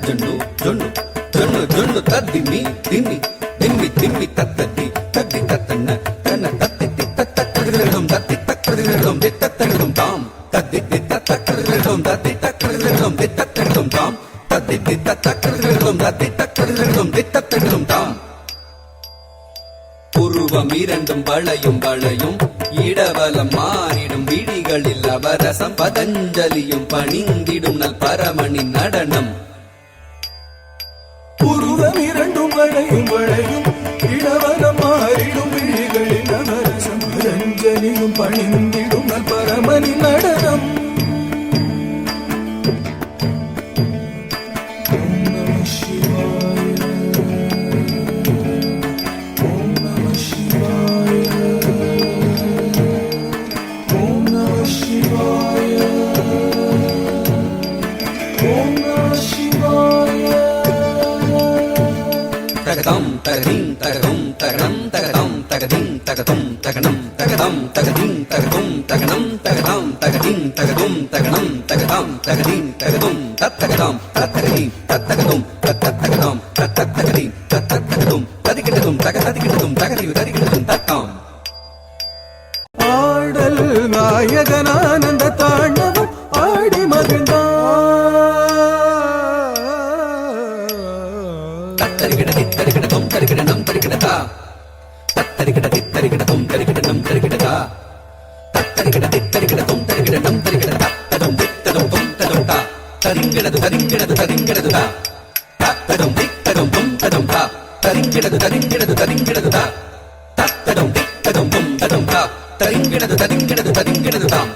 జొన్ను జొన్ను జొన్ను జొన్ను తద్దిమి తిమ్మి తిమ్మి తిమ్మి తత్తది తద్ది తత్తన్న తన్న తత్తి తత్తక్కడగడం తత్తి తక్కడగడం తత్తక్కడగడం తాం తద్ది తత్తక్కడగడం తత్తి తక్కడగడం తత్తక్కడగడం తాం తద్ది తత్తక్కడగడం తత్తి తక్కడగడం తత్తక్కడగడం తాం உருவம் இரண்டும் வளையும் வளையும் இடவலம் மாறிடும் விழிகளில் அவரசம் பதஞ்சலியும் பணிந்திடும் நல் பரமனின் நடனம் உருவம் இரண்டும் வளையும் வளையும் இடவலம் மாறிடும் விழிகளில் அவரசம் பதஞ்சலியும் பணிந்திடும் நல் பரமனின் நடனம் தகதம் தகதிம் தகதும் தகனம் தகதம் தகதிம் தகதும் தகனம் தகதம் தகதிம் தகதும் தகனம் தகதாம் தகதிம் தகதும் தகனம் தகதாம் தகதிம் தகதும் தத்தகதாம் தத்தகதிம் தத்தகதும் தத்தகதாம் தத்தகதிம் தத்தகதும் ததிகிடதும் தகதிகிடதும் தகதிவு ததிகிடதும் தத்தாம் ஆடல் நாயகனானந்த தாண்டவம் ஆடி மகிழ்ந்தான் தத்தரிகிடதித்தரிகிடதும் தரிகிடனம் தரிகிடதா தத்தரிகிடதித்தரிகிடதும் தரிகிடனம் தரிகிடதா தத்தரிகிடதித்தரிகிடதும் தரிகிடனம் தரிகிடதா ததும் தித்ததும் தும் ததும் தா தரிங்கிடது தரிங்கிடது தரிங்கிடது தா தத்ததும் தித்ததும் தும் ததும் தா தரிங்கிடது தரிங்கிடது தரிங்கிடது தா தத்ததும் தித்ததும் தும் ததும் தா தரிங்கிடது தரிங்கிடது தரிங்கிடது தாம்